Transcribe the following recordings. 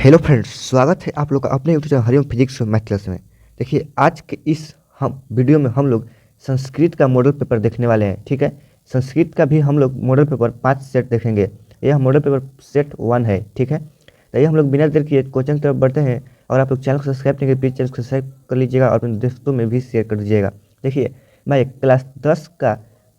Hello friends, स्वागत है आप लोग का अपने YouTube channel Hariom physics math class में। देखिए, आज के इस हम वीडियो में हम लोग संस्कृत का मॉडल पेपर देखने वाले हैं। ठीक है, संस्कृत का भी हम लोग मॉडल पेपर 5 सेट देखेंगे। यह मॉडल पेपर सेट 1 है। ठीक है, तो ये हम लोग बिना देर किए क्वेश्चन की तरफ बढ़ते हैं। और आप लोग चैनल को सब्सक्राइब नहीं किए, प्लीज़ चैनल को सब्सक्राइब कर लीजिएगा और अपने दोस्तों में भी शेयर कर दीजिएगा। देखिए, मैं क्लास 10 का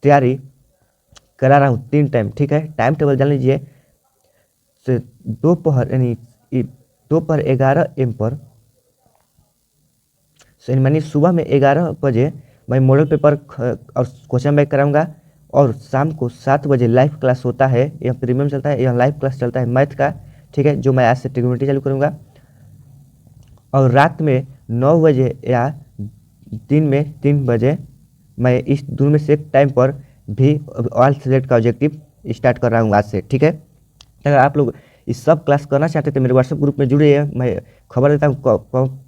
तैयारी करा रहा हूँ 3 टाइम। ठीक है, टाइम टेबल जान लीजिए। से दोपहर यानी दोपहर 11 AM पर यानी सुबह में 11 बजे मैं मॉडल पेपर और क्वेश्चन बैक कराऊंगा। और शाम को 7 बजे लाइव क्लास होता है, यह प्रीमियम चलता है, यह लाइव क्लास चलता है मैथ का। ठीक है, जो मैं आज से ट्रिग्नोमेट्री चालू करूंगा। और रात में 9 बजे या दिन में 3 बजे मैं इस दोनों में से एक टाइम पर भी ऑल सब्जेक्ट का ऑब्जेक्टिव स्टार्ट कर रहा हूँ आज से। ठीक है, अगर आप लोग इस सब क्लास करना चाहते तो मेरे व्हाट्सएप ग्रुप में जुड़िए। मैं खबर देता हूँ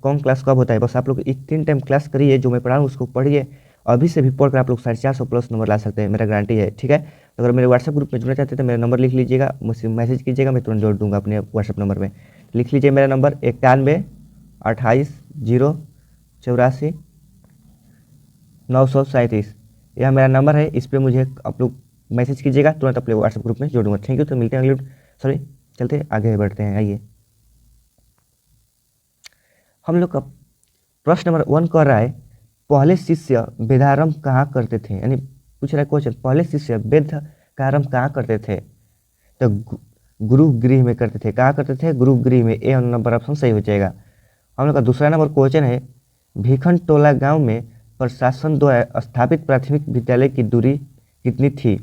कौन क्लास कब होता है। बस आप लोग इस 3 टाइम क्लास करिए, जो मैं पढ़ा हूँ उसको पढ़िए। अभी से भी पढ़कर आप लोग 450+ नंबर ला सकते हैं, मेरा गारंटी है। ठीक है, तो अगर मेरे व्हाट्सएप ग्रुप में जुड़ना चाहते हैं तो मेरा नंबर लिख लीजिएगा, मुझसे मैसेज कीजिएगा, मैं तुरंत जोड़ दूंगा अपने व्हाट्सएप नंबर में। लिख लीजिए मेरा नंबर 91 28 084 937। यह मेरा नंबर है, इस पर मुझे आप लोग मैसेज कीजिएगा, तुरंत अपने व्हाट्सएप ग्रुप में जोड़ूंगा। थैंक यू, तो मिलते हैं अगले सॉरी चलते आगे बढ़ते हैं। आइए, हम लोग का प्रश्न नंबर 1 कर रहा है, पहले शिष्य वेदारंभ कहाँ करते थे। यानी पूछ रहा है क्वेश्चन, पहले शिष्य वेद का आरंभ कहाँ करते थे। तो गुरु गृह में करते थे। कहाँ करते थे? गुरु गृह में। ए नंबर ऑप्शन सही हो जाएगा। हम लोग का दूसरा नंबर क्वेश्चन है, भीखन टोला गांव में प्रशासन द्वारा स्थापित प्राथमिक विद्यालय की दूरी कितनी थी।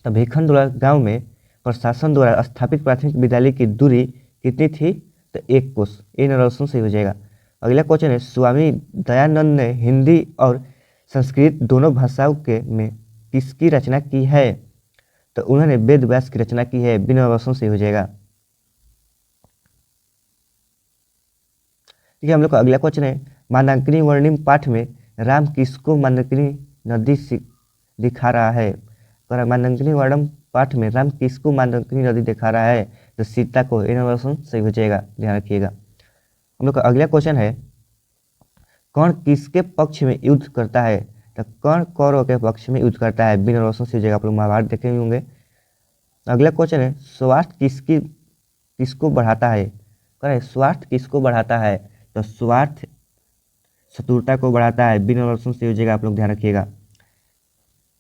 तो भीखन टोला गांव में प्रशासन द्वारा स्थापित प्राथमिक विद्यालय की दूरी कितनी थी। तो 1 कोस। ए नंबर ऑप्शन सही हो जाएगा। अगला क्वेश्चन है, स्वामी दयानंद ने हिंदी और संस्कृत दोनों भाषाओं के में किसकी रचना की है। तो उन्होंने वेद व्यास की रचना की है। बिना ऑप्शन सही हो जाएगा। ठीक है, हम लोग का अगला क्वेश्चन है, मानंकिनी वर्णिम पाठ में राम किसको मंदाकिनी नदी दिखा रहा है। मानंकिनी वर्णम पाठ में राम किसको मंदाकिनी नदी दिखा रहा है। तो सीता को। इन ऑप्शन सही हो जाएगा, ध्यान रखिएगा। हम लोग का अगला क्वेश्चन है, कौन किसके पक्ष में युद्ध करता है। तो कौन कौरव के पक्ष में युद्ध करता है। बिना ऑप्शन सही हो जाएगा। आप लोग महाभारत देखे होंगे। अगला क्वेश्चन है, स्वार्थ किसको बढ़ाता है। स्वार्थ किसको बढ़ाता है। तो स्वार्थ शत्रुता को बढ़ाता है। बिना ऑप्शन सही हो जाएगा। आप लोग ध्यान रखिएगा।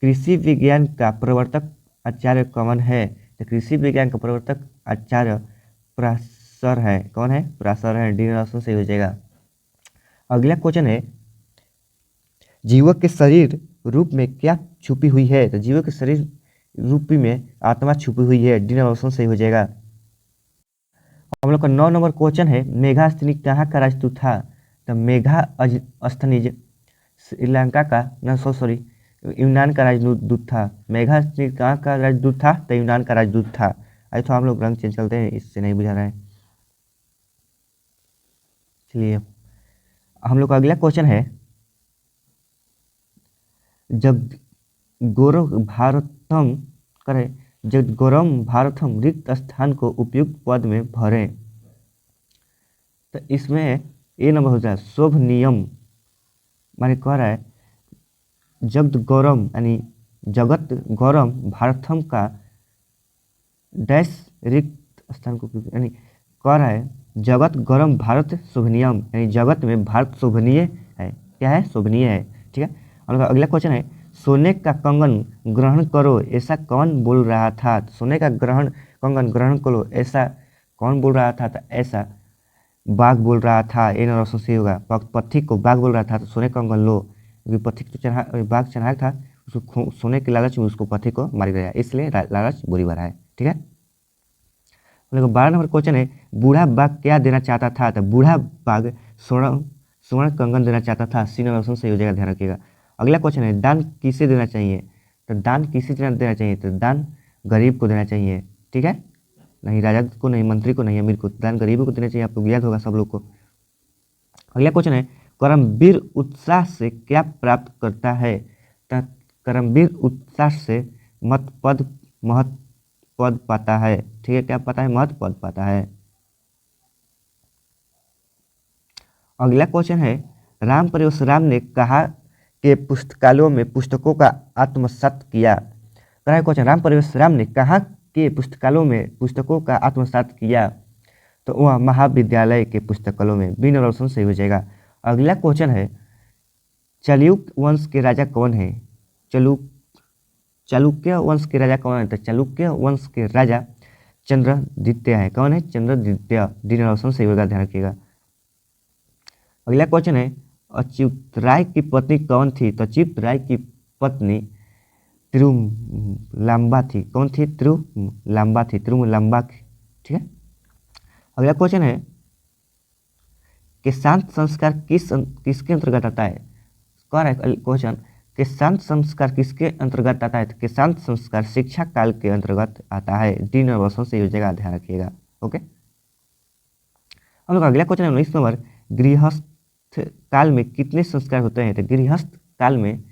कृषि विज्ञान का प्रवर्तक आचार्य कौन है। तो कृषि विज्ञान का प्रवर्तक आचार्य पराशर है। कौन है? पराशर है। डी ऑप्शन सही हो जाएगा। अगला क्वेश्चन है, जीवों के शरीर रूप में क्या छुपी हुई है। तो जीवों के शरीर रूपी में आत्मा छुपी हुई है। डी ऑप्शन सही हो जाएगा। हम लोग का 9 नंबर क्वेश्चन है, मेघास्थनी कहाँ का राजदूत था। तो मेघास्थनी श्रीलंका का न सॉरी यूनान का राजदूत था। मेघास्थनी कहाँ का राजदूत था। तो यूनान का राजदूत था। आई तो हम लोग रंग चेंज करते हैं, इससे नहीं बुझा रहा है। चलिए, हम लोग का अगला क्वेश्चन है, जब गौरव भारतम करें जब गौरव भारतम रिक्त स्थान को उपयुक्त पद में भरें। तो इसमें ए नंबर हो जाए शुभ नियम। माने कह रहा है, जगत गौरव यानी जगत गौरव भारतम का डैश रिक्त स्थान को यानी कह रहा है, जगत गौरव भारत शोभनीयम यानी जगत में भारत शोभनीय है। क्या है? शोभनीय है। ठीक है, और अगला क्वेश्चन है, सोने का कंगन ग्रहण करो ऐसा कौन बोल रहा था। सोने का कंगन ग्रहण करो ऐसा कौन बोल रहा था। तो ऐसा बाघ बोल रहा था। इन ऑप्शन सही होगा। पथिक को बाघ बोल रहा था तो सोने का कंगन लो, क्योंकि पथिक तो बाघ चढ़ाया था, उसको सोने के लालच में उसको पथिक को मार गया, इसलिए लालच बुरी भरा है। ठीक है, 12 नंबर क्वेश्चन है, बूढ़ा बाघ क्या देना चाहता था। तो बूढ़ा बाघ स्वर्ण कंगन देना चाहता था। सी नंबर ऑप्शन सही हो जाएगा, ध्यान रखिएगा। अगला क्वेश्चन है, दान किसे देना चाहिए। तो दान किसे देना चाहिए। तो दान गरीब को देना चाहिए। ठीक है, नहीं राजा को, नहीं मंत्री को, नहीं अमीर को, दान गरीबों को देना चाहिए। आपको याद होगा सब लोग को। अगला क्वेश्चन है, कर्मवीर उत्साह से क्या प्राप्त करता है। तो कर्मवीर उत्साह से महत्पद पाता है। ठीक है, क्या पाता है? महत्पद पाता है। अगला क्वेश्चन है, राम परवेश ने कहा कि पुस्तकालयों में पुस्तकों का आत्मसात किया। कहा क्वेश्चन, राम परवेश ने कहा कि पुस्तकालयों में पुस्तकों का आत्मसात किया, तो वह महाविद्यालय के पुस्तकालयों में। बी नंबर ऑप्शन सही हो जाएगा। अगला क्वेश्चन है, चालुक्य वंश के राजा कौन है? चालुक्य वंश के राजा कौन है? तो चालुक्य वंश के राजा चंद्रद्वितीय है। कौन है? चंद्रद्वितीय। डी नंबर ऑप्शन सही होगा, ध्यान रखिएगा। अगला क्वेश्चन है, अच्युत राय की पत्नी कौन थी? तो अच्युत राय की पत्नी तिरुलांबा थी। कौन थी? तिरुलांबा थी, तिरुलांबा। ठीक है। अगला क्वेश्चन है कि शांत संस्कार किसके अंतर्गत आता है? कौन है क्वेश्चन कि शांत संस्कार किसके अंतर्गत आता है? तो कि शांत संस्कार शिक्षा काल के अंतर्गत आता है। डी नंबर ऑप्शन से यूजेगा, ध्यान रखिएगा। ओके, हम लोग अगला क्वेश्चन है 19 नंबर, गृहस्थ काल में कितने संस्कार होते हैं? तो गृहस्थ काल में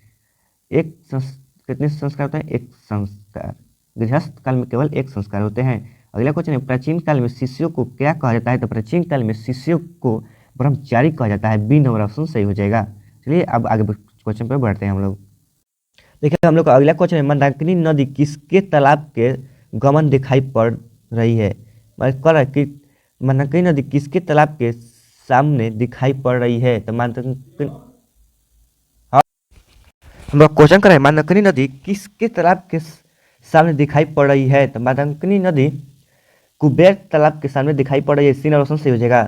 कितने संस्कार होते हैं? एक संस्कार। गृहस्थ काल में केवल एक संस्कार होते हैं। अगला क्वेश्चन है, प्राचीन काल में शिष्यों को क्या कहा जाता है? तो प्राचीन काल में शिष्यों को ब्रह्मचारी कहा जाता है। बी नंबर ऑप्शन सही हो जाएगा। चलिए अब आगे क्वेश्चन पर बढ़ते हैं हम लोग। देखिए हम लोग का अगला क्वेश्चन है, मंदाकिनी नदी किसके तालाब के गमन दिखाई पड़ रही है? कि मंदाकिनी नदी किसके तालाब के सामने दिखाई पड़ रही है? तो हम लोग क्वेश्चन कर रहे हैं, मंदाकिनी नदी किसके तालाब के सामने दिखाई पड़ रही है? तो मंदाकिनी नदी कुबेर तालाब के सामने दिखाई पड़ रही है। सी ऑप्शन से हो जाएगा।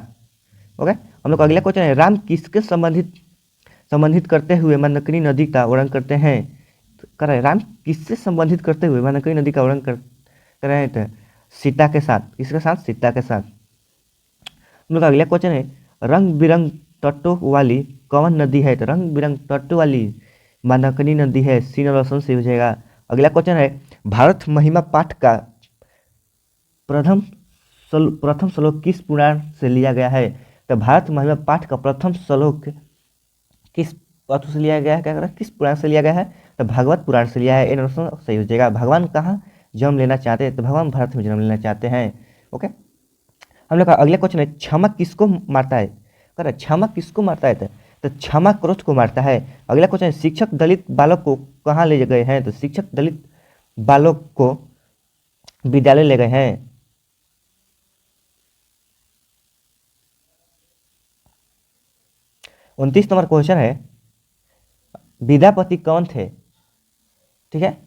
ओके, हम लोग अगला क्वेश्चन है, राम किसके संबंधित करते हुए मंदाकिनी नदी का वर्णन करते हैं? कर रहे राम किससे संबंधित करते हुए मंदाकिनी नदी का वर्णन कर रहे हैं? तो सीता के साथ। किसके साथ? सीता के साथ। हम लोग अगला क्वेश्चन है, रंग बिरंग तटों वाली कौन नदी है? तो रंग बिरंग तटों वाली मंदाकिनी नदी है। सी ऑप्शन से हो जाएगा। अगला क्वेश्चन है, भारत महिमा पाठ का प्रथम श्लोक किस पुराण से लिया गया है? तो भारत महिमा पाठ का प्रथम श्लोक किस पाठ से लिया गया है? क्या कर रहा है? किस पुराण से लिया गया है? तो भागवत पुराण से लिया है। इन सही हो जाएगा। भगवान कहाँ जन्म लेना चाहते हैं? तो भगवान भारत में जन्म लेना चाहते हैं। ओके, हम लोग का अगला क्वेश्चन है, क्षमा किसको मारता है? कर क्षमा किसको मारता है? तो क्षमा क्रोध को मारता है। अगला क्वेश्चन है, शिक्षक दलित बालक को कहाँ ले गए हैं? तो शिक्षक दलित बालक को विद्यालय ले गए हैं। 29 नंबर क्वेश्चन है, विद्यापति कौन थे? ठीक है,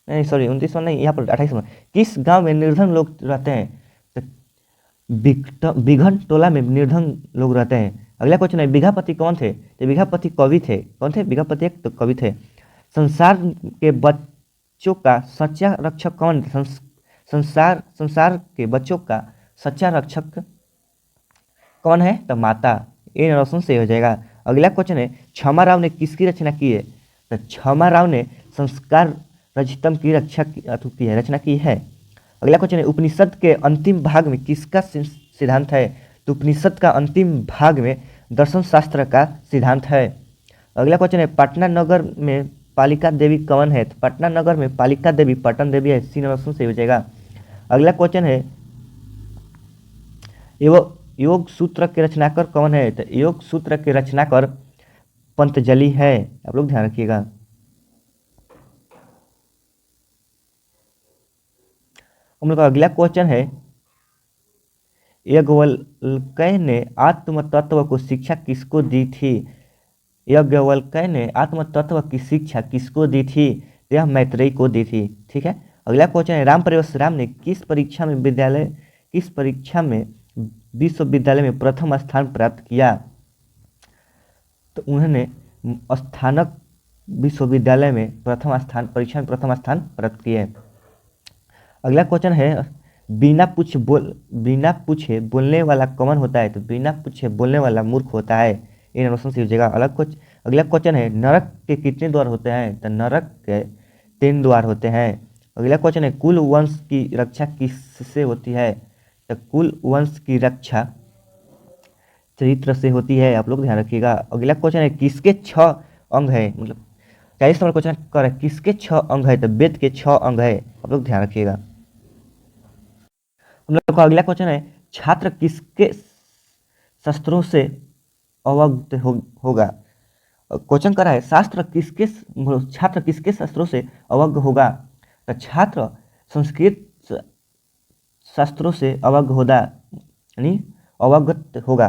नहीं सॉरी 29 नहीं, यहाँ पर 28 नंबर, किस गांव में निर्धन लोग रहते हैं? तो बिघन टोला में निर्धन लोग रहते हैं। अगला क्वेश्चन है, विद्यापति कौन थे? तो विद्यापति कवि थे। कौन थे? विद्यापति एक तो कवि थे। संसार के बच्चों का सच्चा रक्षक कौन? संसार के बच्चों का सच्चा रक्षक कौन है? तो माता। ये ऑप्शन से हो जाएगा। अगला क्वेश्चन है, क्षमा राव ने किसकी रचना की है? तो क्षमा राव ने संस्कार रचितम की रचना की है। अगला क्वेश्चन है, उपनिषद के अंतिम भाग में किसका सिद्धांत है? तो उपनिषद का अंतिम भाग में दर्शन शास्त्र का सिद्धांत है। अगला क्वेश्चन है, पटना नगर में पालिका देवी कौन है? तो पटना नगर में पालिका देवी पटन देवी है। सी ऑप्शन से हो जाएगा। अगला क्वेश्चन है, योग सूत्र के रचनाकार कौन है? तो योग सूत्र के रचनाकार पंतजलि है। आप लोग ध्यान रखिएगा। हम लोग का अगला क्वेश्चन है, याज्ञवल्क्य ने आत्म तत्व को शिक्षा किसको दी थी? याज्ञवल्क्य ने आत्म तत्व की शिक्षा किसको दी थी? यह मैत्रेयी को दी थी। ठीक है। अगला क्वेश्चन है, राम परवेश ने किस परीक्षा में विश्वविद्यालय में प्रथम स्थान प्राप्त किया? तो उन्होंने स्थानक विश्वविद्यालय में परीक्षा में प्रथम स्थान प्राप्त किए। अगला क्वेश्चन है, बिना पूछे बोलने वाला कौन होता है? तो बिना पूछे बोलने वाला मूर्ख होता है। इन ऑप्शन से हो जाएगा। अगला क्वेश्चन है, नरक के कितने द्वार होते हैं? तो नरक के 3 द्वार होते हैं। अगला क्वेश्चन है, कुल वंश की रक्षा किससे होती है? तो कुल वंश की रक्षा चरित्र से होती है। आप लोग ध्यान रखिएगा। अगला क्वेश्चन है, किसके 6 अंग है? मतलब 40 नंबर क्वेश्चन कर है, किसके 6 अंग है? तो वेद के 6 अंग है। आप लोग ध्यान रखिएगा। हम लोग का अगला क्वेश्चन है, छात्र किसके शस्त्रों से अवगत होगा। क्वेश्चन कर रहा है छात्र किसके शास्त्रों से अवगत होगा। तो छात्र संस्कृत शास्त्रों से अवगत होगा, यानी अवगत होगा।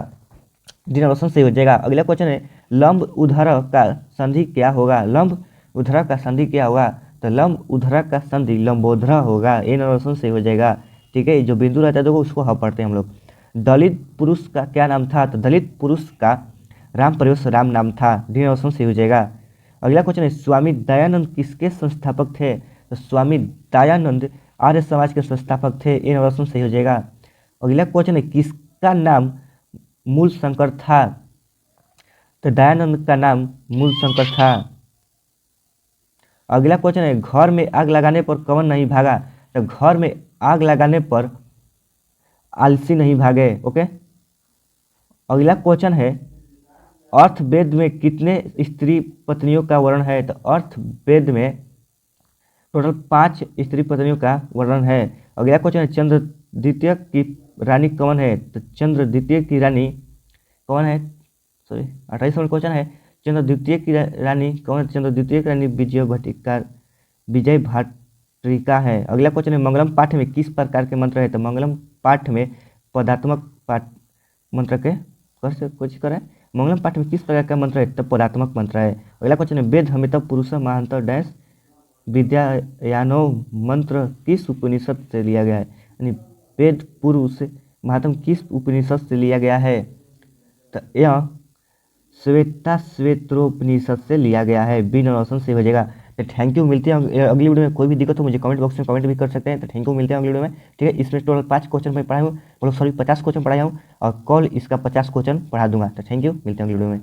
डी ऑप्शन सही हो जाएगा। अगला क्वेश्चन है लंब उधरक का संधि क्या होगा। लंब उधरक का संधि क्या होगा। तो लंब उधरक का संधि लंबोदर होगा। ए ऑप्शन सही हो जाएगा। ठीक है, जो बिंदु रहता है देखो उसको हम पढ़ते हैं हम लोग। दलित पुरुष का क्या नाम था। तो दलित पुरुष का राम प्रवेश राम नाम था। डी ऑप्शन सही हो जाएगा। अगला क्वेश्चन है स्वामी दयानंद किसके संस्थापक थे। तो स्वामी दयानंद आर्य समाज के संस्थापक थे। इन ऑप्शन सही हो जाएगा। अगला क्वेश्चन है किसका नाम मूल शंकर था। तो दयानंद का नाम मूल शंकर था। अगला क्वेश्चन है घर में आग लगाने पर कौन नहीं भागा। तो घर में आग लगाने पर आलसी नहीं भागे। ओके, अगला क्वेश्चन है अर्थवेद में कितने स्त्री पत्नियों का वर्णन है। तो अर्थवेद में टोटल 5 स्त्री पत्नियों का वर्णन है। अगला क्वेश्चन है चंद्र द्वितीय की रानी कौन है। तो चंद्र द्वितीय की रानी कौन है। सॉरी 28 नंबर क्वेश्चन है चंद्र द्वितीय की रानी कौन है। चंद्र द्वितीय की रानी विजय भट्टिका है। अगला क्वेश्चन है मंगलम पाठ में किस प्रकार के मंत्र है। तो मंगलम पाठ में पदात्मक पाठ मंत्र के कुछ कर मंगलम पाठ में किस प्रकार का मंत्र है। तो पदात्मक मंत्र है। अगला क्वेश्चन है वेद हमें तब पुरुष महांतर डैश विद्यायानो मंत्र किस उपनिषद से लिया गया है। यानी वेद पुरुष महात्म किस उपनिषद से लिया गया है। तो यह श्वेतोपनिषद से लिया गया है। बी ऑप्शन से हो जाएगा। तो थैंक यू, मिलते हैं अगली वीडियो में। कोई भी दिक्कत हो मुझे कमेंट बॉक्स में कमेंट भी कर सकते हैं। तो थैंक यू, मिलते हैं अगली वीडियो में। ठीक है, इसमें टोटल 5 क्वेश्चन मैं पढ़ाया हूँ, मतलब सॉरी 50 क्वेश्चन पढ़ाया हूँ और कल इसका 50 क्वेश्चन पढ़ा दूंगा। तो थैंक यू, मिलते हैं अगली वीडियो में।